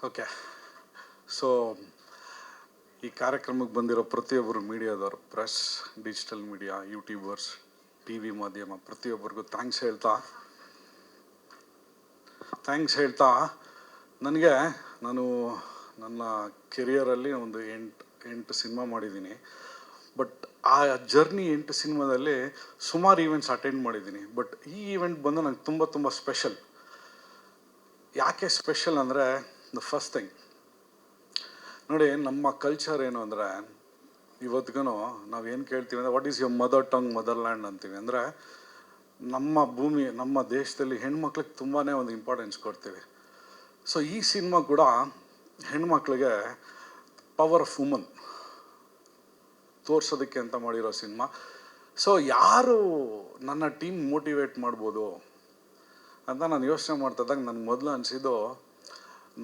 Okay. So ಈ ಕಾರ್ಯಕ್ರಮಕ್ಕೆ ಬಂದಿರೋ ಪ್ರತಿಯೊಬ್ಬರು ಮೀಡಿಯಾದವರು, press, digital media, YouTubers, T V ಮಾಧ್ಯಮ ಪ್ರತಿಯೊಬ್ಬರಿಗೂ ಥ್ಯಾಂಕ್ಸ್ ಹೇಳ್ತಾ ನನಗೆ ನಾನು ನನ್ನ ಕೆರಿಯರಲ್ಲಿ ಒಂದು ಎಂಟು ಸಿನಿಮಾ ಮಾಡಿದ್ದೀನಿ. ಬಟ್ ಆ ಜರ್ನಿ 8 ಸಿನಿಮಾದಲ್ಲಿ ಸುಮಾರು ಈವೆಂಟ್ಸ್ ಅಟೆಂಡ್ ಮಾಡಿದ್ದೀನಿ. ಬಟ್ ಈ ಈವೆಂಟ್ ಬಂದು ನನಗೆ ತುಂಬ ಸ್ಪೆಷಲ್. ಯಾಕೆ ಸ್ಪೆಷಲ್ ಅಂದರೆ, ದ ಫಸ್ಟ್ ಥಿಂಗ್ ನೋಡಿ, ನಮ್ಮ ಕಲ್ಚರ್ ಏನು ಅಂದರೆ, ಇವತ್ತಿಗೂ ನಾವೇನು ಕೇಳ್ತೀವಿ ಅಂದರೆ, what is your mother tongue, mother land ಅಂತೀವಿ. ಅಂದರೆ ನಮ್ಮ ಭೂಮಿ, ನಮ್ಮ ದೇಶದಲ್ಲಿ ಹೆಣ್ಮಕ್ಳಿಗೆ ತುಂಬಾ ಒಂದು ಇಂಪಾರ್ಟೆನ್ಸ್ ಕೊಡ್ತೀವಿ. ಸೊ ಈ ಸಿನಿಮಾ ಕೂಡ ಹೆಣ್ಮಕ್ಳಿಗೆ ಪವರ್ ಆಫ್ ವುಮನ್ ತೋರ್ಸೋದಕ್ಕೆ ಅಂತ ಮಾಡಿರೋ ಸಿನಿಮಾ. ಸೊ ಯಾರು ನನ್ನ ಟೀಮ್ ಮೋಟಿವೇಟ್ ಮಾಡ್ಬೋದು ಅಂತ ನಾನು ಯೋಚನೆ ಮಾಡ್ತಿದ್ದಾಗ ನನಗೆ ಮೊದಲು ಅನಿಸಿದ್ದು,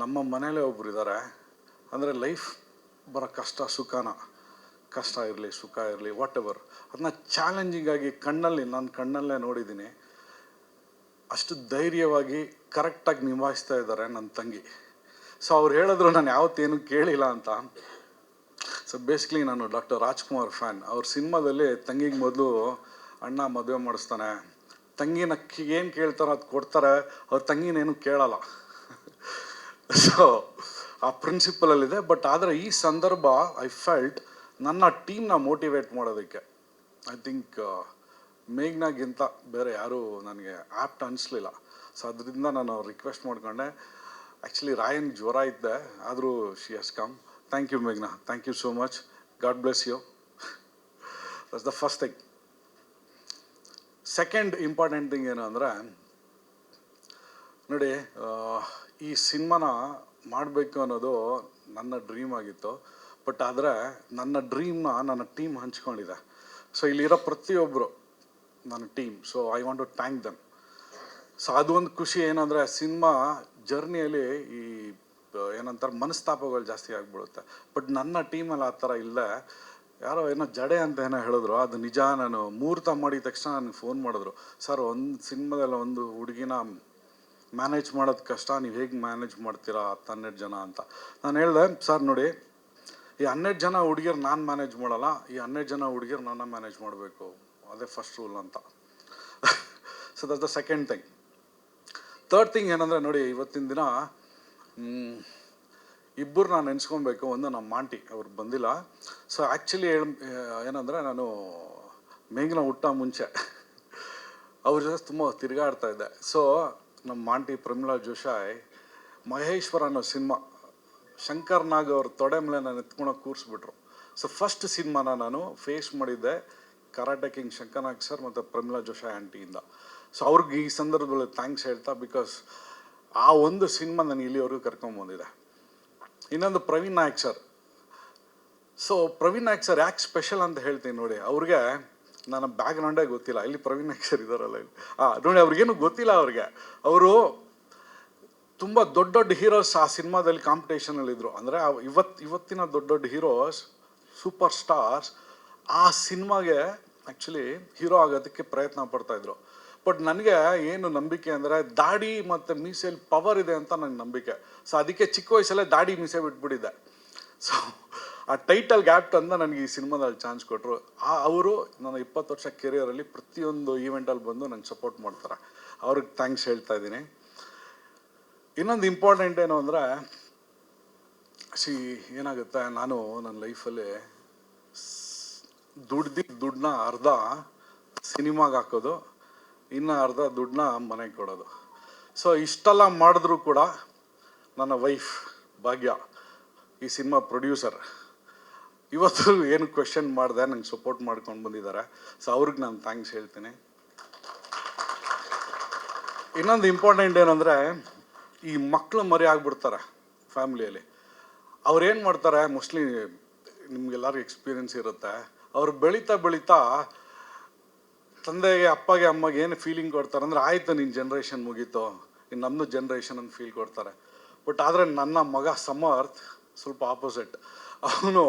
ನಮ್ಮ ಮನೇಲೇ ಒಬ್ರು ಇದ್ದಾರೆ. ಅಂದರೆ ಲೈಫ್ ಬರೋ ಕಷ್ಟ ಇರಲಿ, ಸುಖ ಇರಲಿ, ವಾಟ್ ಎವರ್, ಅದನ್ನ ಚಾಲೆಂಜಿಂಗಾಗಿ ನನ್ನ ಕಣ್ಣಲ್ಲೇ ನೋಡಿದ್ದೀನಿ. ಅಷ್ಟು ಧೈರ್ಯವಾಗಿ ಕರೆಕ್ಟಾಗಿ ನಿಭಾಯಿಸ್ತಾ ಇದ್ದಾರೆ ನನ್ನ ತಂಗಿ. ಸೊ ಅವ್ರು ಹೇಳಿದ್ರು ನಾನು ಯಾವತ್ತೇನು ಕೇಳಿಲ್ಲ ಅಂತ. ಸೊ ಬೇಸಿಕ್ಲಿ ನಾನು ಡಾಕ್ಟರ್ ರಾಜ್ಕುಮಾರ್ ಫ್ಯಾನ್. ಅವ್ರ ಸಿನಿಮಾದಲ್ಲಿ ತಂಗಿಗೆ ಮೊದಲು ಅಣ್ಣ ಮದುವೆ ಮಾಡಿಸ್ತಾನೆ, ತಂಗಿನ ಏನು ಕೇಳ್ತಾರೋ ಅದು ಕೊಡ್ತಾರೆ, ಅವ್ರ ತಂಗಿನೇನು ಕೇಳಲ್ಲ. ಸೊ ಆ ಪ್ರಿನ್ಸಿಪಲಲ್ಲಿದೆ. ಬಟ್ ಆದರೆ ಈ ಸಂದರ್ಭ ಐ ಫೆಲ್ಟ್ ನನ್ನ ಟೀಮ್ನ ಮೋಟಿವೇಟ್ ಮಾಡೋದಕ್ಕೆ ಐ ಥಿಂಕ್ ಮೇಘ್ನಾಗಿಂತ ಬೇರೆ ಯಾರೂ ನನಗೆ ಆ್ಯಪ್ಟ್ ಅನಿಸ್ಲಿಲ್ಲ. ಸೊ ಅದರಿಂದ ನಾನು ರಿಕ್ವೆಸ್ಟ್ ಮಾಡ್ಕೊಂಡೆ. ಆ್ಯಕ್ಚುಲಿ ರಾಯನ್ ಜ್ವರ ಇದ್ದೆ, ಆದರೂ she has come. Thank you ಮೇಘ್ನಾ, thank you so much. God bless you. That's the first thing. Second important thing ಏನು ಅಂದರೆ, ನೋಡಿ, ಈ ಸಿನಿಮಾನ ಮಾಡಬೇಕು ಅನ್ನೋದು ನನ್ನ ಡ್ರೀಮ್ ಆಗಿತ್ತು. ಬಟ್ ಆದರೆ ನನ್ನ ಡ್ರೀಮ್ನ ನನ್ನ ಟೀಮ್ ಹಂಚ್ಕೊಂಡಿದೆ. ಸೊ ಇಲ್ಲಿರೋ ಪ್ರತಿಯೊಬ್ಬರು ನನ್ನ team. So I want to thank them. So ಅದು ಒಂದು ಖುಷಿ. ಏನಂದರೆ ಸಿನಿಮಾ ಜರ್ನಿಯಲ್ಲಿ ಈ ಏನಂತಾರೆ ಮನಸ್ತಾಪಗಳು ಜಾಸ್ತಿ ಆಗಿಬಿಡುತ್ತೆ. ಬಟ್ ನನ್ನ ಟೀಮಲ್ಲಿ ಆ ಥರ ಇಲ್ಲ. ಯಾರೋ ಏನೋ ಜಡೆ ಅಂತ ಏನೋ ಹೇಳಿದ್ರು, ಅದು ನಿಜ. ನಾನು ಮುಹೂರ್ತ ಮಾಡಿದ ತಕ್ಷಣ ನನಗೆ ಫೋನ್ ಮಾಡಿದ್ರು, ಸರ್ ಒಂದು ಸಿನಿಮಾದಲ್ಲಿ ಒಂದು ಹುಡುಗಿನ ಮ್ಯಾನೇಜ್ ಮಾಡೋದು ಕಷ್ಟ, ನೀವು ಹೇಗೆ ಮ್ಯಾನೇಜ್ ಮಾಡ್ತೀರಾ 10-12 ಜನ ಅಂತ. ನಾನು ಹೇಳಿದೆ, ಸರ್ ನೋಡಿ, ಈ 12 ಜನ ಹುಡುಗಿಯರು ನಾನು ಮ್ಯಾನೇಜ್ ಮಾಡಲ್ಲ, ಈ 12 ಜನ ಹುಡುಗಿಯರು ನನ್ನ ಮ್ಯಾನೇಜ್ ಮಾಡಬೇಕು, ಅದೇ ಫಸ್ಟ್ ರೂಲ್ ಅಂತ. So that's the second thing. Third thing ಏನಂದರೆ, ನೋಡಿ, ಇವತ್ತಿನ ದಿನ ಇಬ್ಬರು ನಾನು ನೆನೆಸ್ಕೊಬೇಕು. ಒಂದು ನಮ್ಮ ಆಂಟಿ, ಅವ್ರು ಬಂದಿಲ್ಲ. ಸೊ ಆ್ಯಕ್ಚುಲಿ ಏನಂದರೆ, ನಾನು ಮೇಘನ ಹುಟ್ಟ ಮುಂಚೆ ಅವ್ರ ಜೊತೆ ತುಂಬ ತಿರುಗಾಡ್ತಾ ಇದ್ದೆ. ಸೊ ನಮ್ಮ ಆಂಟಿ ಪ್ರಮೀಳಾ ಜೋಶಾಯ್ ಮಹೇಶ್ವರ ಅನ್ನೋ ಸಿನಿಮಾ ಶಂಕರ್ ನಾಗ್ ಅವ್ರ ತೊಡೆ ಮೇಲೆ ನಾನು ಎತ್ಕೊಂಡು ಕೂರಿಸ್ಬಿಟ್ರು. ಸೊ ಫಸ್ಟ್ ಸಿನಿಮಾನ ನಾನು ಫೇಸ್ ಮಾಡಿದ್ದೆ ಕರಾಟೆ ಕಿಂಗ್ ಶಂಕರ್ ನಾಗ್ ಸರ್ ಮತ್ತು ಪ್ರಮೀಳಾ ಜೋಶಾಯ್ ಆಂಟಿಯಿಂದ. ಸೊ ಅವ್ರಿಗೆ ಈ ಸಂದರ್ಭದಲ್ಲಿ ಥ್ಯಾಂಕ್ಸ್ ಹೇಳ್ತಾ, ಬಿಕಾಸ್ ಆ ಒಂದು ಸಿನಿಮಾ ನಾನು ಇಲ್ಲಿವರೆಗೂ ಕರ್ಕೊಂಬಂದಿದೆ. ಇನ್ನೊಂದು Praveen Nayak sir. So Praveen Nayak sir ಯಾಕೆ ಸ್ಪೆಷಲ್ ಅಂತ ಹೇಳ್ತೀನಿ ನೋಡಿ. ಅವ್ರಿಗೆ ನನ್ನ ಬ್ಯಾಕ್ಗ್ರೌಂಡೇ ಗೊತ್ತಿಲ್ಲ. ಇಲ್ಲಿ ಪ್ರವೀಣ್ ನಾಯಕ್ ಸರ್ ಇದ್ದಾರಲ್ಲ, ನೋಡಿ, ಅವ್ರಿಗೇನು ಗೊತ್ತಿಲ್ಲ. ಅವರು ತುಂಬ ದೊಡ್ಡ ಹೀರೋಸ್ ಆ ಸಿನಿಮಾದಲ್ಲಿ ಕಾಂಪಿಟೇಷನಲ್ಲಿದ್ದರು. ಅಂದರೆ ಇವತ್ತಿನ ದೊಡ್ಡ ಹೀರೋಸ್, ಸೂಪರ್ ಸ್ಟಾರ್ಸ್ ಆ ಸಿನಿಮಾಗೆ ಆ್ಯಕ್ಚುಲಿ ಹೀರೋ ಆಗೋದಕ್ಕೆ ಪ್ರಯತ್ನ ಪಡ್ತಾಯಿದ್ರು. ಬಟ್ ನನಗೆ ಏನು ನಂಬಿಕೆ ಅಂದರೆ, ದಾಡಿ ಮತ್ತು ಮೀಸೆಯಲ್ಲಿ ಪವರ್ ಇದೆ ಅಂತ ನನಗೆ ನಂಬಿಕೆ. ಸೊ ಅದಕ್ಕೆ ಚಿಕ್ಕ ವಯಸ್ಸಲ್ಲೇ ದಾಡಿ ಮೀಸೆ ಬಿಟ್ಬಿಟ್ಟಿದ್ದೆ. ಸೊ ಆ ಟೈಟಲ್ ಗ್ಯಾಪ್ ಅಂತ ನನಗೆ ಈ ಸಿನಿಮಾದಲ್ಲಿ ಚಾನ್ಸ್ ಕೊಟ್ಟರು. ಅವರು ನನ್ನ 20 ವರ್ಷ ಕೆರಿಯರಲ್ಲಿ ಪ್ರತಿಯೊಂದು ಈವೆಂಟಲ್ಲಿ ಬಂದು ನಂಗೆ ಸಪೋರ್ಟ್ ಮಾಡ್ತಾರೆ. ಅವ್ರಿಗೆ ಥ್ಯಾಂಕ್ಸ್ ಹೇಳ್ತಾ ಇದ್ದೀನಿ. ಇನ್ನೊಂದು ಇಂಪಾರ್ಟೆಂಟ್ ಏನು ಅಂದರೆ, ಏನಾಗುತ್ತೆ, ನಾನು ನನ್ನ ಲೈಫಲ್ಲಿ ದುಡ್ಡನ್ನ ಅರ್ಧ ಸಿನಿಮಾಗೆ ಹಾಕೋದು, ಇನ್ನು ಅರ್ಧ ದುಡ್ಡನ್ನ ಮನೆಗೆ ಕೊಡೋದು. ಸೊ ಇಷ್ಟೆಲ್ಲ ಮಾಡಿದ್ರೂ ಕೂಡ ನನ್ನ ವೈಫ್ ಭಾಗ್ಯ, ಈ ಸಿನಿಮಾ ಪ್ರೊಡ್ಯೂಸರ್, ಇವತ್ತು ಏನು ಕ್ವೆಶನ್ ಮಾಡಿದೆ ನಂಗೆ ಸಪೋರ್ಟ್ ಮಾಡ್ಕೊಂಡು ಬಂದಿದ್ದಾರೆ. ಸೊ ಅವ್ರಿಗೆ ನಾನು ಥ್ಯಾಂಕ್ಸ್ ಹೇಳ್ತೀನಿ. ಇನ್ನೊಂದು ಇಂಪಾರ್ಟೆಂಟ್ ಏನಂದರೆ, ಈ ಮಕ್ಕಳು ಮರಿ ಆಗ್ಬಿಡ್ತಾರೆ ಫ್ಯಾಮಿಲಿಯಲ್ಲಿ. ಅವ್ರೇನು ಮಾಡ್ತಾರೆ, ಮೋಸ್ಟ್ಲಿ ನಿಮ್ಗೆಲ್ಲರಿಗೂ ಎಕ್ಸ್ಪೀರಿಯನ್ಸ್ ಇರುತ್ತೆ, ಅವ್ರು ಬೆಳೀತಾ ತಂದೆಗೆ, ಅಪ್ಪಗೆ, ಅಮ್ಮಗೆ ಏನು ಫೀಲಿಂಗ್ ಕೊಡ್ತಾರೆ ಅಂದರೆ, ಆಯಿತು ನಿನ್ನ ಜನ್ರೇಷನ್ ಮುಗೀತು, ಇನ್ನು ನಮ್ಮದು ಜನ್ರೇಷನ್ ಅಂತ ಫೀಲ್ ಕೊಡ್ತಾರೆ. ಬಟ್ ಆದರೆ ನನ್ನ ಮಗ ಸಮರ್ಥ್ ಸ್ವಲ್ಪ ಆಪೋಸಿಟ್. ಅವನು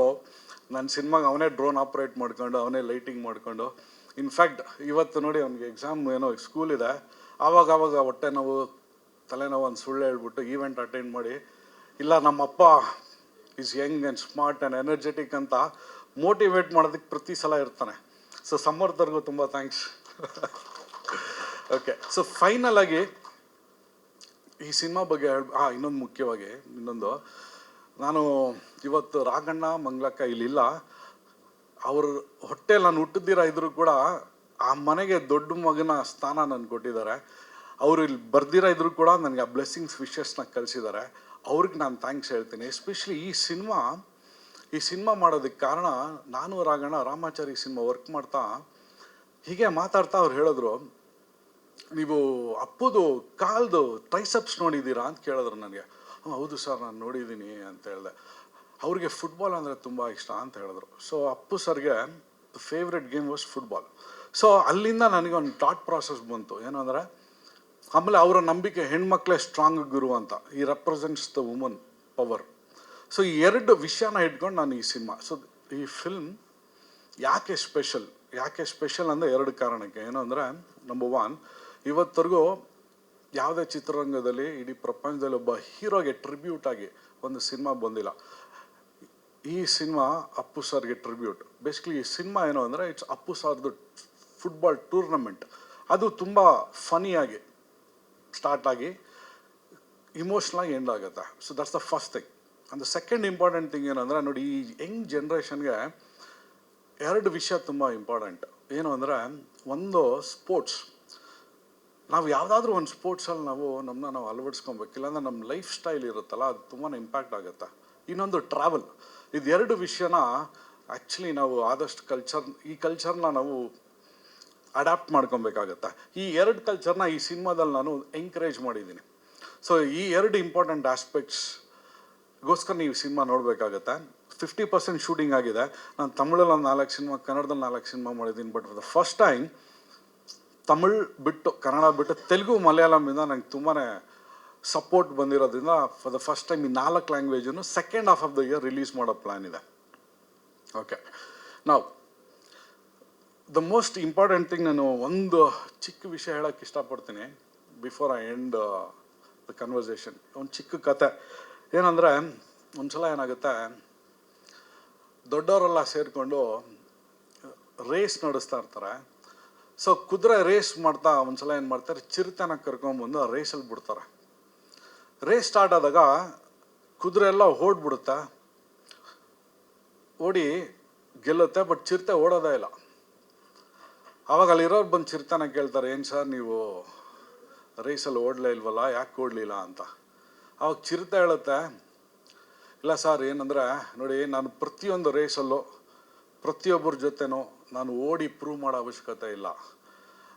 ನನ್ನ ಸಿನಿಮಾಗೆ ಅವನೇ ಡ್ರೋನ್ ಆಪ್ರೇಟ್ ಮಾಡ್ಕೊಂಡು, ಅವನೇ ಲೈಟಿಂಗ್ ಮಾಡ್ಕೊಂಡು, ಇನ್ಫ್ಯಾಕ್ಟ್ ಇವತ್ತು ನೋಡಿ ಅವ್ನಿಗೆ ಎಕ್ಸಾಮ್ ಏನೋ ಸ್ಕೂಲ್ ಇದೆ, ಆವಾಗ ಹೊಟ್ಟೆ ನೋವು ತಲೆನೋವು ಒಂದು ಸುಳ್ಳು ಹೇಳ್ಬಿಟ್ಟು ಈವೆಂಟ್ ಅಟೆಂಡ್ ಮಾಡಿ ಇಲ್ಲ ನಮ್ಮಪ್ಪ is Young and smart and energetic ಅಂತ ಮೋಟಿವೇಟ್ ಮಾಡೋದಕ್ಕೆ ಪ್ರತಿ ಸಲ ಇರ್ತಾನೆ. ಸೊ ಸಮರ್ಥರ್ಗೂ ತುಂಬ ಥ್ಯಾಂಕ್ಸ್. ಓಕೆ, ಸೊ ಫೈನಲ್ ಆಗಿ ಈ ಸಿನಿಮಾ ಬಗ್ಗೆ ಇನ್ನೊಂದು ಮುಖ್ಯವಾಗಿ ನಾನು ಇವತ್ತು ರಾಘಣ್ಣ ಮಂಗ್ಲಕ್ಕ ಇಲ್ಲಿಲ್ಲ. ಅವ್ರ ಹೊಟ್ಟೆಲಿ ನಾನು ಹುಟ್ಟಿದ್ದೀರ ಇದ್ರು ಕೂಡ ಆ ಮನೆಗೆ ದೊಡ್ಡ ಮಗನ ಸ್ಥಾನ ನನಗೆ ಕೊಟ್ಟಿದ್ದಾರೆ. ಅವರು ಇಲ್ಲಿ ಬರ್ದಿರ ಇದ್ರು ಕೂಡ ನನಗೆ ಆ ಬ್ಲೆಸ್ಸಿಂಗ್ಸ್ ವಿಶಸ್ನ ಕಲಿಸಿದ್ದಾರೆ. ಅವ್ರಿಗೆ ನಾನು ಥ್ಯಾಂಕ್ಸ್ ಹೇಳ್ತೀನಿ. ಎಸ್ಪೆಷಲಿ ಈ ಸಿನಿಮಾ ಮಾಡೋದಕ್ಕೆ ಕಾರಣ ನಾನು ರಾಮಾಚಾರಿ ಸಿನಿಮಾ ವರ್ಕ್ ಮಾಡ್ತಾ ಹೀಗೆ ಮಾತಾಡ್ತಾ ಅವ್ರು ಹೇಳಿದ್ರು, ನೀವು ಅಪ್ಪುದು ಕಾಲ್ದು ಟ್ರೈಸೆಪ್ಸ್ ನೋಡಿದ್ದೀರಾ ಅಂತ ಕೇಳಿದ್ರು ನನಗೆ. ಹೌದು ಸರ್ ನಾನು ನೋಡಿದ್ದೀನಿ ಅಂತ ಹೇಳಿದೆ. ಅವ್ರಿಗೆ ಫುಟ್ಬಾಲ್ ಅಂದರೆ ತುಂಬ ಇಷ್ಟ ಅಂತ ಹೇಳಿದ್ರು. ಸೊ ಅಪ್ಪು ಸರ್ಗೆ favourite game was football. So ಅಲ್ಲಿಂದ ನನಗೆ ಒಂದು ಥಾಟ್ ಪ್ರಾಸೆಸ್ ಬಂತು, ಏನು ಅಂದರೆ ಆಮೇಲೆ ಅವರ ನಂಬಿಕೆ ಹೆಣ್ಮಕ್ಳೇ ಸ್ಟ್ರಾಂಗ್ ಗುರು ಅಂತ. ಈ represents the woman power. So ಈ ಎರಡು ವಿಷಯನ ಇಟ್ಕೊಂಡು ನಾನು ಈ ಸಿನಿಮಾ, ಸೊ ಈ ಫಿಲ್ಮ್ ಯಾಕೆ ಸ್ಪೆಷಲ್ ಅಂದರೆ ಎರಡು ಕಾರಣಕ್ಕೆ. ಏನು ಅಂದರೆ ನಂಬರ್ 1, ಇವತ್ತರೆಗೂ ಯಾವುದೇ ಚಿತ್ರರಂಗದಲ್ಲಿ ಇಡೀ ಪ್ರಪಂಚದಲ್ಲಿ ಒಬ್ಬ ಹೀರೋಗೆ ಟ್ರಿಬ್ಯೂಟ್ ಆಗಿ ಒಂದು ಸಿನಿಮಾ ಬಂದಿಲ್ಲ. ಈ ಸಿನಿಮಾ ಅಪ್ಪು ಸರ್ಗೆ ಟ್ರಿಬ್ಯೂಟ್. ಬೇಸಿಕಲಿ ಈ ಸಿನಿಮಾ ಏನು ಅಂದರೆ ಇಟ್ಸ್ ಅಪ್ಪು ಸರ್ದು ಫುಟ್ಬಾಲ್ ಟೂರ್ನಮೆಂಟ್. ಅದು ತುಂಬ ಫನಿಯಾಗಿ ಸ್ಟಾರ್ಟ್ ಆಗಿ ಇಮೋಷ್ನಲಾಗಿ ಎಂಡ್ ಆಗುತ್ತೆ. So that's the first thing. And the second important thing ಏನಂದರೆ ನೋಡಿ, ಈ ಯಂಗ್ ಜನ್ರೇಷನ್ಗೆ ಎರಡು ವಿಷಯ ತುಂಬ ಇಂಪಾರ್ಟೆಂಟ್. ಏನು ಅಂದರೆ ಒಂದು ಸ್ಪೋರ್ಟ್ಸ್. ನಾವು ಯಾವುದಾದ್ರೂ ಒಂದು ಸ್ಪೋರ್ಟ್ಸಲ್ಲಿ ನಾವು ಅಳವಡಿಸ್ಕೊಬೇಕು. ಇಲ್ಲಾಂದ್ರೆ ನಮ್ಮ ಲೈಫ್ ಸ್ಟೈಲ್ ಇರುತ್ತಲ್ಲ, ಅದು ತುಂಬಾ ಇಂಪ್ಯಾಕ್ಟ್ ಆಗುತ್ತೆ. ಇನ್ನೊಂದು ಟ್ರಾವೆಲ್. ಇದೆರಡು ವಿಷಯನ ಆ್ಯಕ್ಚುಲಿ ನಾವು ಆದಷ್ಟು ಈ ಕಲ್ಚರ್ನ ನಾವು ಅಡ್ಯಾಪ್ಟ್ ಮಾಡ್ಕೊಬೇಕಾಗತ್ತೆ. ಈ ಎರಡು ಕಲ್ಚರ್ನ ಈ ಸಿನಿಮಾದಲ್ಲಿ ನಾನು ಎಂಕರೇಜ್ ಮಾಡಿದ್ದೀನಿ. ಸೊ ಈ ಎರಡು ಇಂಪಾರ್ಟೆಂಟ್ ಆಸ್ಪೆಕ್ಟ್ಸ್ಗೋಸ್ಕರ ನೀವು ಸಿನಿಮಾ ನೋಡಬೇಕಾಗತ್ತೆ. 50% ಶೂಟಿಂಗ್ ಆಗಿದೆ. ನಾನು ತಮಿಳಲ್ಲಿ ಒಂದು 4 ಸಿನಿಮಾ, ಕನ್ನಡದಲ್ಲಿ 4 ಸಿನಿಮಾ ಮಾಡಿದ್ದೀನಿ. But for the first time Tamil ಬಿಟ್ಟು, ಕನ್ನಡ ಬಿಟ್ಟು, ತೆಲುಗು, ಮಲಯಾಳಮಿಂದ ನಂಗೆ ತುಂಬಾ ಸಪೋರ್ಟ್ ಬಂದಿರೋದ್ರಿಂದ ಫಾರ್ ದ ಫಸ್ಟ್ ಟೈಮ್ ಈ 4 ಲ್ಯಾಂಗ್ವೇಜನ್ನು second half of the year release ಮಾಡೋ ಪ್ಲ್ಯಾನ್ ಇದೆ. ಓಕೆ, ನಾವು ದ ಮೋಸ್ಟ್ ಇಂಪಾರ್ಟೆಂಟ್ ಥಿಂಗ್, ನಾನು ಒಂದು ಚಿಕ್ಕ ವಿಷಯ ಹೇಳೋಕ್ಕೆ ಇಷ್ಟಪಡ್ತೀನಿ before I end the conversation. ಒಂದು ಚಿಕ್ಕ ಕತೆ ಏನಂದರೆ, ಒಂದ್ಸಲ ಏನಾಗುತ್ತೆ, ದೊಡ್ಡವರೆಲ್ಲ ಸೇರಿಕೊಂಡು ರೇಸ್ ನಡೆಸ್ತಾ ಇರ್ತಾರೆ. ಸೊ ಕುದುರೆ ರೇಸ್ ಮಾಡ್ತಾ ಒಂದ್ಸಲ ಏನು ಮಾಡ್ತಾರೆ, ಚಿರತೆನ ಕರ್ಕೊಂಬಂದು ಆ ರೇಸಲ್ಲಿ ಬಿಡ್ತಾರೆ. ರೇಸ್ ಸ್ಟಾರ್ಟ್ ಆದಾಗ ಕುದುರೆ ಎಲ್ಲ ಓಡ್ಬಿಡುತ್ತೆ, ಓಡಿ ಗೆಲ್ಲುತ್ತೆ. ಬಟ್ ಚಿರತೆ ಓಡೋದೇ ಇಲ್ಲ. ಆವಾಗ ಅಲ್ಲಿರೋರು ಬಂದು ಚಿರತೆನ ಕೇಳ್ತಾರೆ, ಏನು ಸರ್ ನೀವು ರೇಸಲ್ಲಿ ಓಡಲೇ ಇಲ್ವಲ್ಲ, ಯಾಕೆ ಓಡಲಿಲ್ಲ ಅಂತ. ಆವಾಗ ಚಿರತೆ ಹೇಳುತ್ತೆ, ಇಲ್ಲ ಸರ್, ಏನಂದರೆ ನೋಡಿ, ನಾನು ಪ್ರತಿಯೊಂದು ರೇಸಲ್ಲೂ ಪ್ರತಿಯೊಬ್ಬರ ಜೊತೆನೂ ನಾನು ಓಡಿ ಪ್ರೂವ್ ಮಾಡೋ ಅವಶ್ಯಕತೆ ಇಲ್ಲ.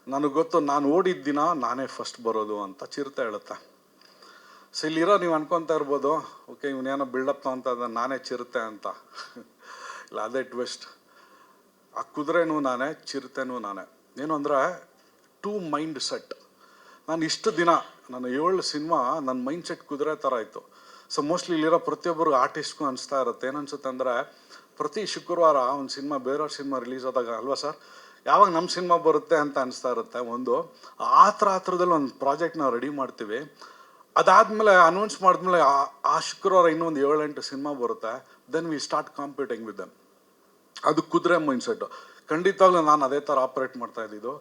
ನನಗೆ ಗೊತ್ತು, ನಾನು ಓಡಿದ ದಿನ ನಾನೇ ಫಸ್ಟ್ ಬರೋದು ಅಂತ ಚಿರತೆ ಹೇಳುತ್ತೆ. ಸೊ ಇಲ್ಲಿರೋ ನೀವು ಅನ್ಕೊತಾ ಇರ್ಬೋದು, ಓಕೆ ಇವನೇನೋ ಬಿಲ್ಡಪ್ ಅಂತ ನಾನೇ ಚಿರತೆ ಅಂತ. ಇಲ್ಲ, ಅದೇ ಟ್ವಿಸ್ಟ್. ಆ ಕುದುರೆನೂ ನಾನೇ, ಚಿರತೆನೂ ನಾನೇ. ಏನು ಅಂದರೆ ಟೂ ಮೈಂಡ್ ಸೆಟ್. ನಾನು ಇಷ್ಟು ದಿನ ನಾನು 7 ಸಿನಿಮಾ ನನ್ನ ಮೈಂಡ್ ಸೆಟ್ ಕುದುರೆ ಥರ ಇತ್ತು. ಸೊ ಮೋಸ್ಟ್ಲಿ ಇಲ್ಲಿರೋ ಪ್ರತಿಯೊಬ್ಬರಿಗೂ ಆರ್ಟಿಸ್ಟ್ಗೂ ಅನಿಸ್ತಾ ಇರುತ್ತೆ. ಏನನ್ಸುತ್ತೆ ಅಂದರೆ, ಪ್ರತಿ ಶುಕ್ರವಾರ ಒಂದು ಸಿನಿಮಾ, ಬೇರೆಯವ್ರ ಸಿನಿಮಾ ರಿಲೀಸ್ ಆದಾಗ, ಅಲ್ವಾ ಸರ್, ಯಾವಾಗ ನಮ್ಮ ಸಿನಿಮಾ ಬರುತ್ತೆ ಅಂತ ಅನಿಸ್ತಾ ಇರುತ್ತೆ. ಒಂದು ಆ ಥರದಲ್ಲಿ ಒಂದು ಪ್ರಾಜೆಕ್ಟ್ ನಾವು ರೆಡಿ ಮಾಡ್ತೀವಿ. ಅದಾದಮೇಲೆ ಅನೌನ್ಸ್ ಮಾಡಿದ್ಮೇಲೆ ಆ ಶುಕ್ರವಾರ ಇನ್ನೊಂದು 7-8 ಸಿನಿಮಾ ಬರುತ್ತೆ. Then we start competing with them. ಅದು ಕುದುರೆ ಮೈಂಡ್ ಸೆಟ್ಟು. ಖಂಡಿತವಾಗ್ಲೂ ನಾನು ಅದೇ ಥರ ಆಪ್ರೇಟ್ ಮಾಡ್ತಾ ಇದ್ದಿದ್ದು.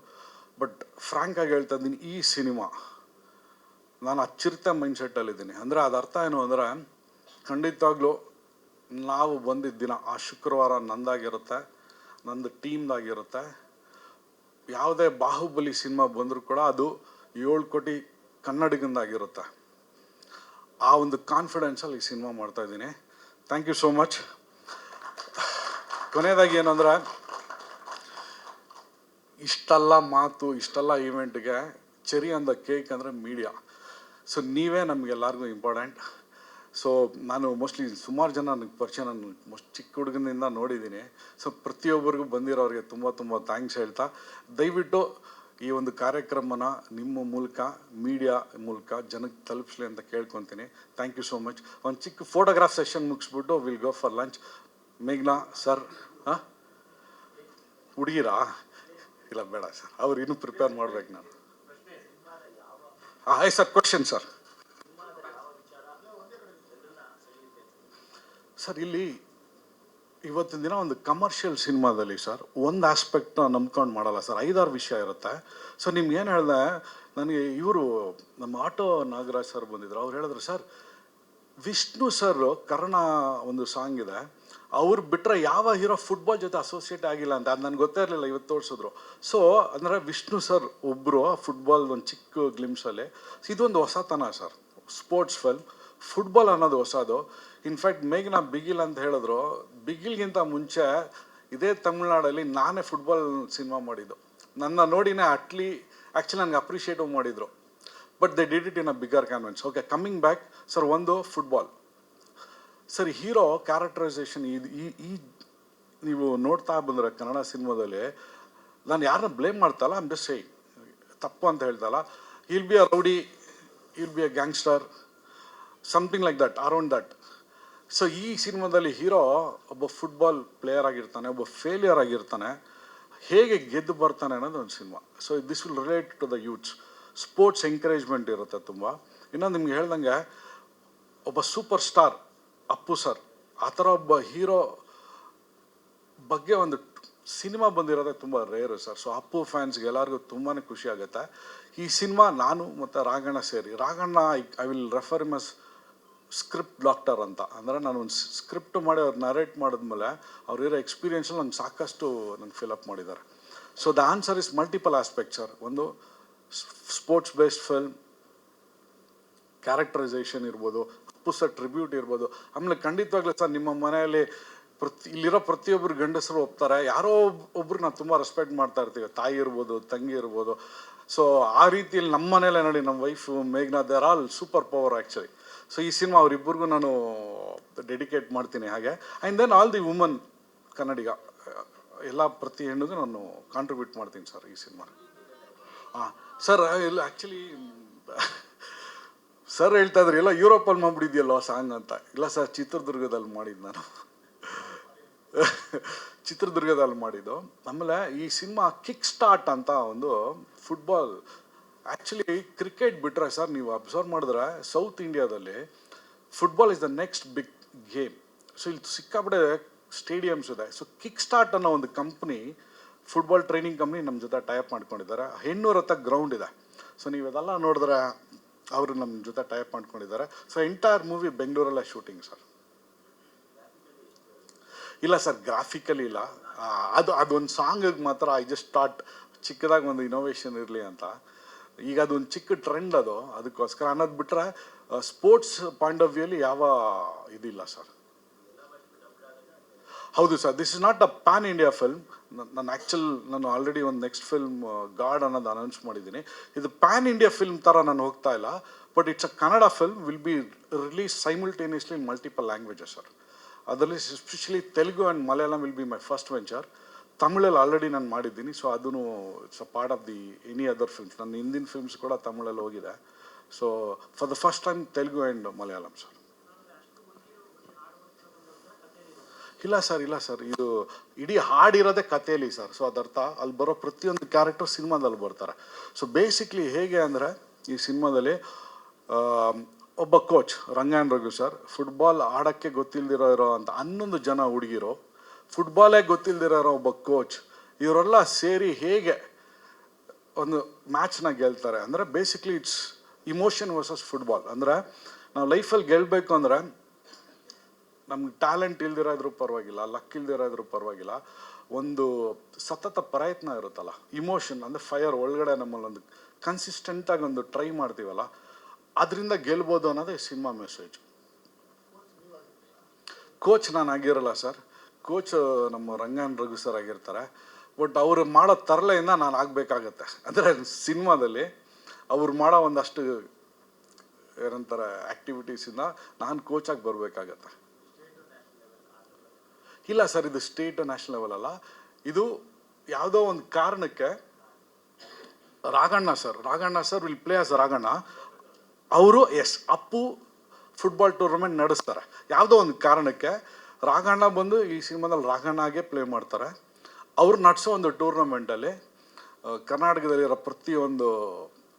ಬಟ್ ಫ್ರ್ಯಾಂಕಾಗಿ ಹೇಳ್ತಾ ಇದ್ದೀನಿ, ಈ ಸಿನಿಮಾ ನಾನು ಆ ಚಿರತೆ ಮೈಂಡ್ ಸೆಟ್ಟಲ್ಲಿದ್ದೀನಿ. ಅಂದರೆ ಅದು ಅರ್ಥ ಏನು ಅಂದರೆ, ಖಂಡಿತವಾಗ್ಲೂ ನಾವು ಬಂದಿದ್ದ ದಿನ ಆ ಶುಕ್ರವಾರ ನಂದಾಗಿರುತ್ತೆ, ನಂದು ಟೀಮ್ದಾಗಿರುತ್ತೆ. ಯಾವುದೇ ಬಾಹುಬಲಿ ಸಿನಿಮಾ ಬಂದರೂ ಕೂಡ ಅದು 7 ಕೋಟಿ ಕನ್ನಡಿಗಂದಾಗಿರುತ್ತೆ. ಆ ಒಂದು ಕಾನ್ಫಿಡೆನ್ಸಲ್ಲಿ ಈ ಸಿನಿಮಾ ಮಾಡ್ತಾಯಿದ್ದೀನಿ. Thank you so much. ಕೊನೆಯದಾಗಿ ಏನಂದರೆ, ಇಷ್ಟೆಲ್ಲ ಮಾತು, ಇಷ್ಟೆಲ್ಲ ಈವೆಂಟ್ಗೆ ಚೆರಿ ಆನ್ ದ ಕೇಕ್ ಅಂದರೆ ಮೀಡಿಯಾ. ಸೊ ನೀವೇ ನಮಗೆಲ್ಲರಿಗೂ ಇಂಪಾರ್ಟೆಂಟ್. ಸೊ ನಾನು ಮೋಸ್ಟ್ಲಿ ಸುಮಾರು ಜನ ನನಗೆ ಪರಿಚಯ, ನಾನು ಚಿಕ್ಕ ಹುಡುಗನಿಂದ ನೋಡಿದ್ದೀನಿ. ಸೊ ಪ್ರತಿಯೊಬ್ಬರಿಗೂ ಬಂದಿರೋರಿಗೆ ತುಂಬ ತುಂಬ ಥ್ಯಾಂಕ್ಸ್ ಹೇಳ್ತಾ, ದಯವಿಟ್ಟು ಈ ಒಂದು ಕಾರ್ಯಕ್ರಮನ ನಿಮ್ಮ ಮೂಲಕ, ಮೀಡಿಯಾ ಮೂಲಕ ಜನಕ್ಕೆ ತಲುಪಿಸ್ಲಿ ಅಂತ ಕೇಳ್ಕೊತೀನಿ. Thank you so much. ಒಂದು ಚಿಕ್ಕ ಫೋಟೋಗ್ರಾಫ್ ಸೆಷನ್ ಮುಗಿಸ್ಬಿಟ್ಟು ವಿಲ್ ಗೋ ಫಾರ್ ಲಂಚ್. ಮೇಘ್ನಾ ಸರ್, ಹುಡುಗಿರಾ? ಇಲ್ಲ ಬೇಡ ಸರ್, ಅವ್ರು ಇನ್ನೂ ಪ್ರಿಪೇರ್ ಮಾಡ್ಬೇಕು ನಾನು. ಆಯ್ತು ಸರ್, ಕ್ವಶನ್ ಸರ್. ಸರ್ ಇಲ್ಲಿ ಇವತ್ತಿನ ದಿನ ಒಂದು ಕಮರ್ಷಿಯಲ್ ಸಿನಿಮಾದಲ್ಲಿ ಸರ್ ಒಂದು ಆಸ್ಪೆಕ್ಟ್ನ ನಂಬ್ಕೊಂಡು ಮಾಡಲ್ಲ ಸರ್, 5-6 ವಿಷಯ ಇರುತ್ತೆ. ಸೊ ನಿಮ್ಗೆ ಏನು ಹೇಳಿದೆ, ನನಗೆ ಇವರು ನಮ್ಮ ಆಟೋ ನಾಗರಾಜ್ ಸರ್ ಬಂದಿದ್ರು, ಅವ್ರು ಹೇಳಿದ್ರು ಸರ್ ವಿಷ್ಣು ಸರ್ ಕರ್ಣ ಒಂದು ಸಾಂಗ್ ಇದೆ, ಅವ್ರು ಬಿಟ್ಟರೆ ಯಾವ ಹೀರೋ ಫುಟ್ಬಾಲ್ ಜೊತೆ ಅಸೋಸಿಯೇಟ್ ಆಗಿಲ್ಲ ಅಂತ. ಅದು ನನಗೆ ಗೊತ್ತೇ ಇರಲಿಲ್ಲ, ಇವತ್ತು ತೋರಿಸಿದ್ರು. ಸೊ ಅಂದರೆ ವಿಷ್ಣು ಸರ್ ಒಬ್ಬರು ಫುಟ್ಬಾಲ್ ಒಂದು ಚಿಕ್ಕ ಗ್ಲಿಮ್ಸಲ್ಲಿ. ಇದೊಂದು ಹೊಸತನ ಸರ್, ಸ್ಪೋರ್ಟ್ಸ್ ಫಿಲ್ಮ್, ಫುಟ್ಬಾಲ್ ಅನ್ನೋದು ಹೊಸದು. ಇನ್ಫ್ಯಾಕ್ಟ್ ಮೇಘ್ನಾ ಬಿಗಿಲ್ ಅಂತ ಹೇಳಿದ್ರು, ಬಿಗಿಲ್ಗಿಂತ ಮುಂಚೆ ಇದೇ ತಮಿಳ್ನಾಡಲ್ಲಿ ನಾನೇ ಫುಟ್ಬಾಲ್ ಸಿನಿಮಾ ಮಾಡಿದ್ದು. ನನ್ನ ನೋಡಿನೇ ಆ್ಯಕ್ಚುಲಿ ನನಗೆ ಅಪ್ರಿಷಿಯೇಟಿವ್ ಮಾಡಿದರು. But they did it in a bigger canvas. Okay, coming back sir, ಒಂದು ಫುಟ್ಬಾಲ್ ಸರ್, ಹೀರೋ ಕ್ಯಾರೆಕ್ಟರೈಸೇಷನ್ ಈ ನೀವು ನೋಡ್ತಾ ಬಂದರೆ ಕನ್ನಡ ಸಿನಿಮಾದಲ್ಲಿ, ನಾನು ಯಾರನ್ನ ಬ್ಲೇಮ್ ಮಾಡ್ತಲ್ಲ, ಐಮ್ ಜಸ್ಟ್ ಸೇಯಿಂಗ್, ತಪ್ಪು ಅಂತ ಹೇಳ್ತಲ್ಲ. Will be a rowdy, will be a gangster, something like that, around that. So ಈ ಸಿನಿಮಾದಲ್ಲಿ ಹೀರೋ ಒಬ್ಬ ಫುಟ್ಬಾಲ್ ಪ್ಲೇಯರ್ ಆಗಿರ್ತಾನೆ, ಒಬ್ಬ ಫೇಲಿಯರ್ ಆಗಿರ್ತಾನೆ, ಹೇಗೆ ಗೆದ್ದು ಬರ್ತಾನೆ ಅನ್ನೋದು ಒಂದು cinema. So this will relate to the youths. Sports encouragement ಇರುತ್ತೆ ತುಂಬ. ಇನ್ನೊಂದು ನಿಮ್ಗೆ ಹೇಳ್ದಂಗೆ, ಒಬ್ಬ ಸೂಪರ್ ಸ್ಟಾರ್ ಅಪ್ಪು ಸರ್, ಆ ಥರ ಒಬ್ಬ ಹೀರೋ ಬಗ್ಗೆ ಒಂದು ಸಿನಿಮಾ ಬಂದಿರೋದೇ ತುಂಬ ರೇರು ಸರ್. ಸೊ ಅಪ್ಪು ಫ್ಯಾನ್ಸ್ಗೆ ಎಲ್ಲರಿಗೂ ತುಂಬಾ ಖುಷಿ ಆಗುತ್ತೆ. ಈ ಸಿನಿಮಾ ನಾನು ಮತ್ತು ರಾಘಣ್ಣ ಸೇರಿ, ರಾಘಣ್ಣ ಐ ವಿಲ್ ರೆಫರ್ ಮಸ್ ಸ್ಕ್ರಿಪ್ಟ್ ಡಾಕ್ಟರ್ ಅಂತ. ಅಂದರೆ ನಾನು ಒಂದು ಸ್ಕ್ರಿಪ್ಟ್ ಮಾಡಿ ಅವ್ರು ನರೇಟ್ ಮಾಡಿದ್ಮೇಲೆ ಅವ್ರಿರೋ ಎಕ್ಸ್ಪೀರಿಯೆನ್ಸಲ್ಲಿ ನಂಗೆ ಸಾಕಷ್ಟು ನಂಗೆ ಫಿಲಪ್ ಮಾಡಿದ್ದಾರೆ. So the answer is multiple aspect sir. ಒಂದು ಸ್ಪೋರ್ಟ್ಸ್ ಬೇಸ್ಡ್ ಫಿಲ್ಮ್, ಕ್ಯಾರೆಕ್ಟರೈಸೇಷನ್ ಇರ್ಬೋದು, ಅಪ್ಪು ಸರ್ ಟ್ರಿಬ್ಯೂಟ್ ಇರ್ಬೋದು. ಆಮೇಲೆ ಖಂಡಿತವಾಗ್ಲೂ ಸರ್, ನಿಮ್ಮ ಮನೆಯಲ್ಲಿ ಇಲ್ಲಿರೋ ಪ್ರತಿಯೊಬ್ಬರು ಗಂಡಸರು ಒಪ್ತಾರೆ, ಯಾರೋ ಒಬ್ರು ನಾವು ತುಂಬ ರೆಸ್ಪೆಕ್ಟ್ ಮಾಡ್ತಾ ಇರ್ತೀವಿ, ತಾಯಿ ಇರ್ಬೋದು, ತಂಗಿ ಇರ್ಬೋದು. ಸೊ ಆ ರೀತಿಯಲ್ಲಿ ನಮ್ಮ ಮನೇಲೆ ನೋಡಿ, ನಮ್ಮ ವೈಫು ಮೇಘ್ನಾ, they are all super power actually. So ಈ ಸಿನಿಮಾ ಅವರಿಬ್ಬರಿಗೂ ನಾನು ಡೆಡಿಕೇಟ್ ಮಾಡ್ತೀನಿ. ಹಾಗೆ and then all the woman Kannadiga, ಎಲ್ಲ ಪ್ರತಿ ಹೆಣ್ಣಿಗೂ ನಾನು ಕಾಂಟ್ರಿಬ್ಯೂಟ್ ಮಾಡ್ತೀನಿ ಸರ್ ಈ ಸಿನಿಮಾ. ಹಾಂ ಸರ್, ಇಲ್ಲ ಆ್ಯಕ್ಚುಲಿ ಸರ್ ಹೇಳ್ತಾ ಇದ್ರಿ ಎಲ್ಲ ಯುರೋಪಲ್ಲಿ ಮಾಡ್ಬಿಟ್ಟಿದ್ಯಲ್ಲೋ ಸಾಂಗ್ ಅಂತ. ಇಲ್ಲ ಸರ್, ಚಿತ್ರದುರ್ಗದಲ್ಲಿ ಮಾಡಿದ್ದು ನಾನು, ಚಿತ್ರದುರ್ಗದಲ್ಲಿ ಮಾಡಿದ್ದು. ಆಮೇಲೆ ಈ ಸಿನಿಮಾ ಕಿಕ್ ಸ್ಟಾರ್ಟ್ ಅಂತ ಒಂದು ಫುಟ್ಬಾಲ್, ಆ್ಯಕ್ಚುಲಿ ಕ್ರಿಕೆಟ್ ಬಿಟ್ಟರೆ ಸರ್, ನೀವು ಅಬ್ಸರ್ವ್ ಮಾಡಿದ್ರೆ ಸೌತ್ ಇಂಡಿಯಾದಲ್ಲಿ football is the next big game. So ಇಲ್ಲಿ ಸಿಕ್ಕಾಪಟ್ಟೆ ಸ್ಟೇಡಿಯಮ್ಸ್ ಇದೆ. ಸೊ ಕಿಕ್ ಸ್ಟಾರ್ಟ್ ಅನ್ನೋ ಒಂದು ಕಂಪ್ನಿ, ಫುಟ್ಬಾಲ್ ಟ್ರೈನಿಂಗ್ ಕಂಪ್ನಿ ನಮ್ಮ ಜೊತೆ ಟೈಪ್ ಮಾಡ್ಕೊಂಡಿದ್ದಾರೆ. ಹೆಣ್ಣೂರ ಹತ್ರ ಗ್ರೌಂಡ್ ಇದೆ. ಸೊ ನೀವು ಅದೆಲ್ಲ ನೋಡಿದ್ರೆ ಅವರು ನಮ್ಮ ಜೊತೆ ಟೈಪ್ ಮಾಡ್ಕೊಂಡಿದ್ದಾರೆ. ಸೊ ಎಂಟೈರ್ ಮೂವಿ ಬೆಂಗಳೂರಲ್ಲೇ ಶೂಟಿಂಗ್ ಸರ್. ಇಲ್ಲ ಸರ್, ಗ್ರಾಫಿಕಲಿ ಇಲ್ಲ. ಅದೊಂದು ಸಾಂಗಿಗೆ ಮಾತ್ರ ಐ ಜಸ್ಟ್ ಸ್ಟಾರ್ಟ್, ಚಿಕ್ಕದಾಗಿ ಒಂದು ಇನೋವೇಷನ್ ಇರಲಿ ಅಂತ. ಈಗ ಅದೊಂದು ಚಿಕ್ಕ ಟ್ರೆಂಡ್ ಅದಕ್ಕೋಸ್ಕರ ಅನ್ನೋದು ಬಿಟ್ಟರೆ ಸ್ಪೋರ್ಟ್ಸ್ ಪಾಯಿಂಟ್ ಆಫ್ ವ್ಯೂಲಿ ಯಾವ ಇದಿಲ್ಲ ಸರ್. ಹೌದು sir, this is not a pan India film. ನಾನು ಆಲ್ರೆಡಿ ಒಂದು ನೆಕ್ಸ್ಟ್ ಫಿಲ್ಮ್ ಗಾಡ್ ಅನ್ನೋದು ಅನೌನ್ಸ್ ಮಾಡಿದ್ದೀನಿ. ಇದು ಪ್ಯಾನ್ ಇಂಡಿಯಾ ಫಿಲ್ಮ್ ಥರ ನಾನು ಹೋಗ್ತಾ ಇಲ್ಲ. But it's a Kannada film, will be release simultaneously in multiple languages sir. ಅದರಲ್ಲಿ especially Telugu and Malayalam will be my first venture. ತಮಿಳಲ್ಲಿ ಆಲ್ರೆಡಿ ನಾನು ಮಾಡಿದ್ದೀನಿ. ಸೊ ಅದೂ it's a part of the any other films. ನನ್ನ ಹಿಂದಿನ ಫಿಲ್ಮ್ಸ್ ಕೂಡ ತಮಿಳಲ್ಲಿ ಹೋಗಿದೆ. So for the first time Telugu and Malayalam sir. ಇಲ್ಲ ಸರ್, ಇದು ಇಡೀ ಹಾಡಿರೋದೇ ಕಥೆಯಲ್ಲಿ ಸರ್. ಸೊ ಅದರ್ಥ ಅಲ್ಲಿ ಬರೋ ಪ್ರತಿಯೊಂದು ಕ್ಯಾರೆಕ್ಟರ್ ಸಿನಿಮಾದಲ್ಲಿ ಬರ್ತಾರೆ. ಸೊ ಬೇಸಿಕ್ಲಿ ಹೇಗೆ ಅಂದರೆ, ಈ ಸಿನಿಮಾದಲ್ಲಿ ಒಬ್ಬ coach Rangayana Raghu sir, football ಆಡೋಕ್ಕೆ ಗೊತ್ತಿಲ್ಲದಿರೋ ಅಂತ 11 ಜನ ಹುಡುಗಿರು, ಫುಟ್ಬಾಲೇ ಗೊತ್ತಿಲ್ಲದಿರೋ ಒಬ್ಬ ಕೋಚ್, ಇವರೆಲ್ಲ ಸೇರಿ ಹೇಗೆ ಒಂದು ಮ್ಯಾಚ್ನ ಗೆಲ್ತಾರೆ ಅಂದರೆ, basically it's emotion versus football. ಅಂದರೆ ನಾವು ಲೈಫಲ್ಲಿ ಗೆಲ್ಲಬೇಕು ಅಂದರೆ ನಮ್ಗೆ ಟ್ಯಾಲೆಂಟ್ ಇಲ್ದಿರೋದ್ರೂ ಪರವಾಗಿಲ್ಲ, ಲಕ್ ಇಲ್ದಿರೋದ್ರೂ ಪರವಾಗಿಲ್ಲ, ಒಂದು ಸತತ ಪ್ರಯತ್ನ ಇರುತ್ತಲ್ಲ, ಇಮೋಷನ್ ಅಂದರೆ ಫೈರ್ ಒಳಗಡೆ ನಮ್ಮಲ್ಲಿ ಒಂದು ಕನ್ಸಿಸ್ಟೆಂಟಾಗಿ ಒಂದು ಟ್ರೈ ಮಾಡ್ತೀವಲ್ಲ, ಅದರಿಂದ ಗೆಲ್ಬೋದು ಅನ್ನೋದೇ ಸಿನಿಮಾ ಮೆಸೇಜ್. ಕೋಚ್ ನಾನು ಆಗಿರಲ್ಲ ಸರ್, ಕೋಚ್ ನಮ್ಮ ರಂಗಾಯಣ ರಘು ಸರ್ ಆಗಿರ್ತಾರೆ. ಬಟ್ ಅವರು ಮಾಡೋ ತರಲೆಯಿಂದ ನಾನು ಆಗಬೇಕಾಗತ್ತೆ. ಅಂದರೆ ಸಿನಿಮಾದಲ್ಲಿ ಅವ್ರು ಮಾಡೋ ಒಂದಷ್ಟು ಏನಂತಾರೆ ಆ್ಯಕ್ಟಿವಿಟೀಸಿಂದ ನಾನು ಕೋಚಾಗಿ ಬರಬೇಕಾಗತ್ತೆ. ಇಲ್ಲ ಸರ್, ಇದು ಸ್ಟೇಟ್ ನ್ಯಾಷನಲ್ ಲೆವೆಲ್ ಅಲ್ಲ. ಇದು ಯಾವುದೋ ಒಂದು ಕಾರಣಕ್ಕೆ Raghanna sir will play as Raghanna. ಅವರು ಅಪ್ಪು ಫುಟ್ಬಾಲ್ ಟೂರ್ನಮೆಂಟ್ ನಡೆಸ್ತಾರೆ. ಯಾವುದೋ ಒಂದು ಕಾರಣಕ್ಕೆ ರಾಘಣ್ಣ ಬಂದು ಈ ಸಿನಿಮಾದಲ್ಲಿ ರಾಘಣ್ಣಗೆ ಪ್ಲೇ ಮಾಡ್ತಾರೆ. ಅವ್ರು ನಡೆಸೋ ಒಂದು ಟೂರ್ನಮೆಂಟಲ್ಲಿ ಕರ್ನಾಟಕದಲ್ಲಿರೋ ಪ್ರತಿಯೊಂದು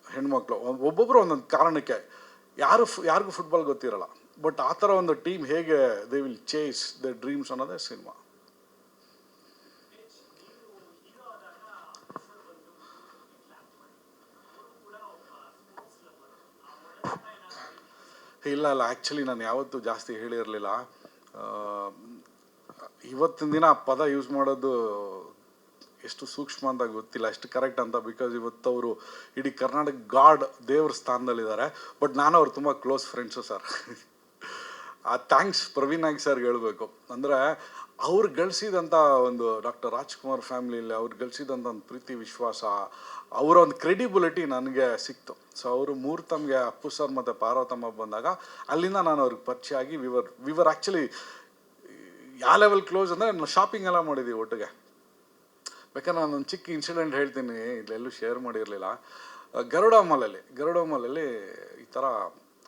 ಹೆಣ್ಮಕ್ಳು ಒಬ್ಬೊಬ್ಬರು ಒಂದೊಂದು ಕಾರಣಕ್ಕೆ, ಯಾರಿಗೂ ಫುಟ್ಬಾಲ್ ಗೊತ್ತಿರಲ್ಲ, ಬಟ್ ಆ ಥರ ಒಂದು ಟೀಮ್ ಹೇಗೆ they will chase the dreams ಅನ್ನೋದೇ ಸಿನಿಮಾ. ಇಲ್ಲ ಆ್ಯಕ್ಚುಲಿ ನಾನು ಯಾವತ್ತೂ ಜಾಸ್ತಿ ಹೇಳಿರಲಿಲ್ಲ. ಇವತ್ತಿನ ದಿನ ಆ ಪದ ಯೂಸ್ ಮಾಡೋದು ಎಷ್ಟು ಸೂಕ್ಷ್ಮ ಅಂತ ಗೊತ್ತಿಲ್ಲ, ಎಷ್ಟು ಕರೆಕ್ಟ್ ಅಂತ. ಬಿಕಾಸ್ ಇವತ್ತು ಅವರು ಇಡೀ ಕರ್ನಾಟಕ ಗಾಡ್ ದೇವ್ರ ಸ್ಥಾನದಲ್ಲಿದ್ದಾರೆ. ಬಟ್ ನಾನು ಅವ್ರು ತುಂಬ ಕ್ಲೋಸ್ ಫ್ರೆಂಡ್ಸು ಸರ್. ಆ ಥ್ಯಾಂಕ್ಸ್ ಪ್ರವೀಣ್ ನಾಯ್ಕ್ ಸರ್ಗೆ ಹೇಳಬೇಕು. ಅಂದರೆ ಅವ್ರು ಗಳಿಸಿದಂಥ ಒಂದು ಡಾಕ್ಟರ್ ರಾಜ್ಕುಮಾರ್ ಫ್ಯಾಮಿಲಿಯಲ್ಲಿ ಅವ್ರು ಗಳಿಸಿದಂಥ ಒಂದು ಪ್ರೀತಿ ವಿಶ್ವಾಸ, ಅವರ ಒಂದು ಕ್ರೆಡಿಬಿಲಿಟಿ ನನಗೆ ಸಿಕ್ತು. ಸೊ ಅವರು ಮೂರ್ತಮ್ಗೆ ಅಪ್ಪು ಸರ್ ಮತ್ತು ಪಾರ್ವತಮ್ಮ ಬಂದಾಗ ಅಲ್ಲಿಂದ ನಾನು ಅವ್ರಿಗೆ ಪರಿಚಯ ಆಗಿ ವಿವರ್ ಆ್ಯಕ್ಚುಲಿ ಯಾವ ಲೆವೆಲ್ ಕ್ಲೋಸ್ ಅಂದರೆ ನಾವು ಶಾಪಿಂಗ್ ಎಲ್ಲ ಮಾಡಿದ್ದೀವಿ ಒಟ್ಟಿಗೆ. ಬೇಕಾದ್ರೆ ನಾನೊಂದು ಚಿಕ್ಕ ಇನ್ಸಿಡೆಂಟ್ ಹೇಳ್ತೀನಿ, ಇಲ್ಲೆಲ್ಲೂ ಶೇರ್ ಮಾಡಿರಲಿಲ್ಲ. ಗರುಡ ಮಾಲಲ್ಲಿ ಈ ಥರ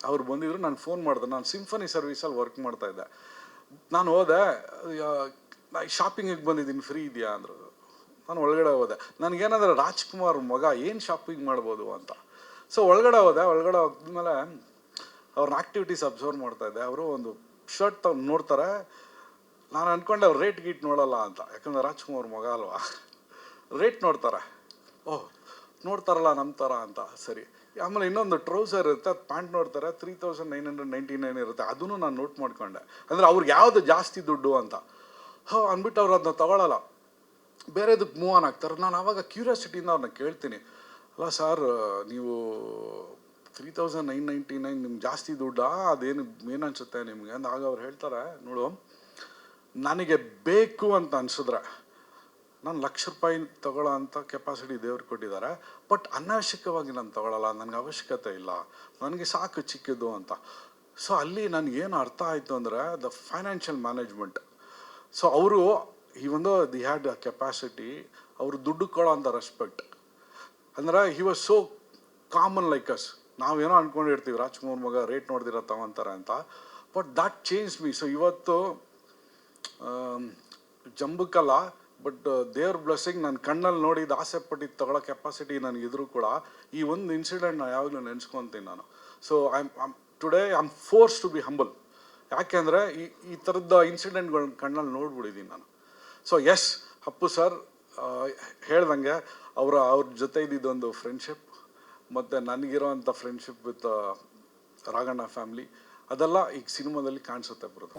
ಅವ್ರು ಬಂದಿದ್ರು. ನಾನು ಫೋನ್ ಮಾಡಿದೆ, ನಾನು ಸಿಂಫನಿ ಸರ್ವಿಸಲ್ಲಿ ವರ್ಕ್ ಮಾಡ್ತಾಯಿದ್ದೆ. ನಾನು ಹೋದೆ, ಶಾಪಿಂಗಿಗೆ ಬಂದಿದ್ದೀನಿ, ಫ್ರೀ ಇದೆಯಾ ಅಂದರು. ನಾನು ಒಳಗಡೆ ಹೋದೆ. ನನಗೇನಂದ್ರೆ ರಾಜ್ಕುಮಾರ್ ಮಗ ಏನು ಶಾಪಿಂಗ್ ಮಾಡ್ಬೋದು ಅಂತ. ಸೊ ಒಳಗಡೆ ಹೋದ್ಮೇಲೆ ಅವ್ರನ್ನ ಆ್ಯಕ್ಟಿವಿಟೀಸ್ ಅಬ್ಸರ್ವ್ ಮಾಡ್ತಾಯಿದ್ದೆ. ಅವರು ಒಂದು ಶರ್ಟ್ ತಗೊಂಡು ನೋಡ್ತಾರೆ. ನಾನು ಅಂದ್ಕೊಂಡೆ ಅವ್ರು ರೇಟ್ ಗೀಟ್ ನೋಡೋಲ್ಲ ಅಂತ, ಯಾಕಂದರೆ ರಾಜ್ಕುಮಾರ್ ಮಗ ಅಲ್ವಾ. ರೇಟ್ ನೋಡ್ತಾರೆ, ಓಹ್ ನೋಡ್ತಾರಲ್ಲ ನಮ್ಮ ಥರ ಅಂತ. ಸರಿ, ಆಮೇಲೆ ಇನ್ನೊಂದು ಟ್ರೌಸರ್ ಇರುತ್ತೆ, ಅದು ಪ್ಯಾಂಟ್ ನೋಡ್ತಾರೆ, 3999 ಇರುತ್ತೆ. ಅದನ್ನು ನಾನು ನೋಟ್ ಮಾಡ್ಕೊಂಡೆ, ಅಂದರೆ ಅವ್ರಿಗೆ ಯಾವುದು ಜಾಸ್ತಿ ದುಡ್ಡು ಅಂತ. ಅಂದ್ಬಿಟ್ಟು ಅವ್ರು ಅದನ್ನ ತೊಗೊಳಲ್ಲ, ಬೇರೆದಕ್ಕೆ ಮೂವ್ ಆನ್ ಆಗ್ತಾರೆ. ನಾನು ಆವಾಗ ಕ್ಯೂರಿಯಾಸಿಟಿಯಿಂದ ಅವ್ರನ್ನ ಕೇಳ್ತೀನಿ, ಅಲ್ಲ ಸರ್ ನೀವು 3999 ನಿಮ್ಗೆ ಜಾಸ್ತಿ ದುಡ್ಡಾ, ಅದೇನು ಏನು ಅನಿಸುತ್ತೆ ನಿಮಗೆ ಅಂತ. ಆಗ ಅವ್ರು ಹೇಳ್ತಾರೆ, ನೋಡು ನನಗೆ ಬೇಕು ಅಂತ ಅನಿಸಿದ್ರೆ ನಾನು ₹1,00,000 ತೊಗೊಳ್ಳೋ ಅಂಥ ಕೆಪಾಸಿಟಿ ದೇವ್ರು ಕೊಟ್ಟಿದ್ದಾರೆ. ಬಟ್ ಅನಾವಶ್ಯಕವಾಗಿ ನಾನು ತೊಗೊಳ್ಳಲ್ಲ, ನನಗೆ ಅವಶ್ಯಕತೆ ಇಲ್ಲ, ನನಗೆ ಸಾಕು ಚಿಕ್ಕದು ಅಂತ. ಸೊ ಅಲ್ಲಿ ನನಗೇನು ಅರ್ಥ ಆಯಿತು ಅಂದರೆ ದ ಫೈನಾನ್ಷಿಯಲ್ ಮ್ಯಾನೇಜ್ಮೆಂಟ್. ಸೊ ಅವರು ದಿ ಹ್ಯಾಡ್ ಅ ಕೆಪಾಸಿಟಿ, ಅವರು ದುಡ್ಡು ಕೊಡೋ ಅಂಥ ರೆಸ್ಪೆಕ್ಟ್. ಅಂದರೆ he was so common like us. ನಾವೇನೋ ಅಂದ್ಕೊಂಡಿರ್ತೀವಿ ರಾಜ್ಕುಮಾರ್ ಮಗ ರೇಟ್ ನೋಡ್ದಿರೋ ತಗೊಂತಾರೆ ಅಂತ. But that change me. So ಇವತ್ತು ಜಂಬಕ್ಕಲ್ಲ, ಬಟ್ ದೇವ್ರ ಬ್ಲೆಸ್ಸಿಂಗ್, ನನ್ನ ಕಣ್ಣಲ್ಲಿ ನೋಡಿದ್ದು ಆಸೆ ಪಟ್ಟಿದ್ದು ತಗೊಳ್ಳೋ ಕೆಪಾಸಿಟಿ ನನಗಿದ್ರು ಕೂಡ ಈ ಒಂದು ಇನ್ಸಿಡೆಂಟ್ ನಾನು ಯಾವಾಗಲೂ ನೆನೆಸ್ಕೊತೀನಿ ನಾನು. So today I am force to be humble. ಯಾಕೆಂದರೆ ಈ ಥರದ ಇನ್ಸಿಡೆಂಟ್ಗಳನ್ನ ಕಣ್ಣಲ್ಲಿ ನೋಡ್ಬಿಟ್ಟಿದ್ದೀನಿ ನಾನು. ಸೊ ಎಸ್, ಅಪ್ಪು ಸರ್ ಹೇಳ್ದಂಗೆ ಅವ್ರ ಜೊತೆ ಇದ್ದಿದ್ದೊಂದು ಫ್ರೆಂಡ್ಶಿಪ್, ಮತ್ತು ನನಗಿರೋವಂಥ ಫ್ರೆಂಡ್ಶಿಪ್ ವಿತ್ ರಾಘಣ್ಣ ಫ್ಯಾಮ್ಲಿ, ಅದೆಲ್ಲ ಈಗ ಸಿನಿಮಾದಲ್ಲಿ ಕಾಣಿಸುತ್ತೆ ಬರೋದು.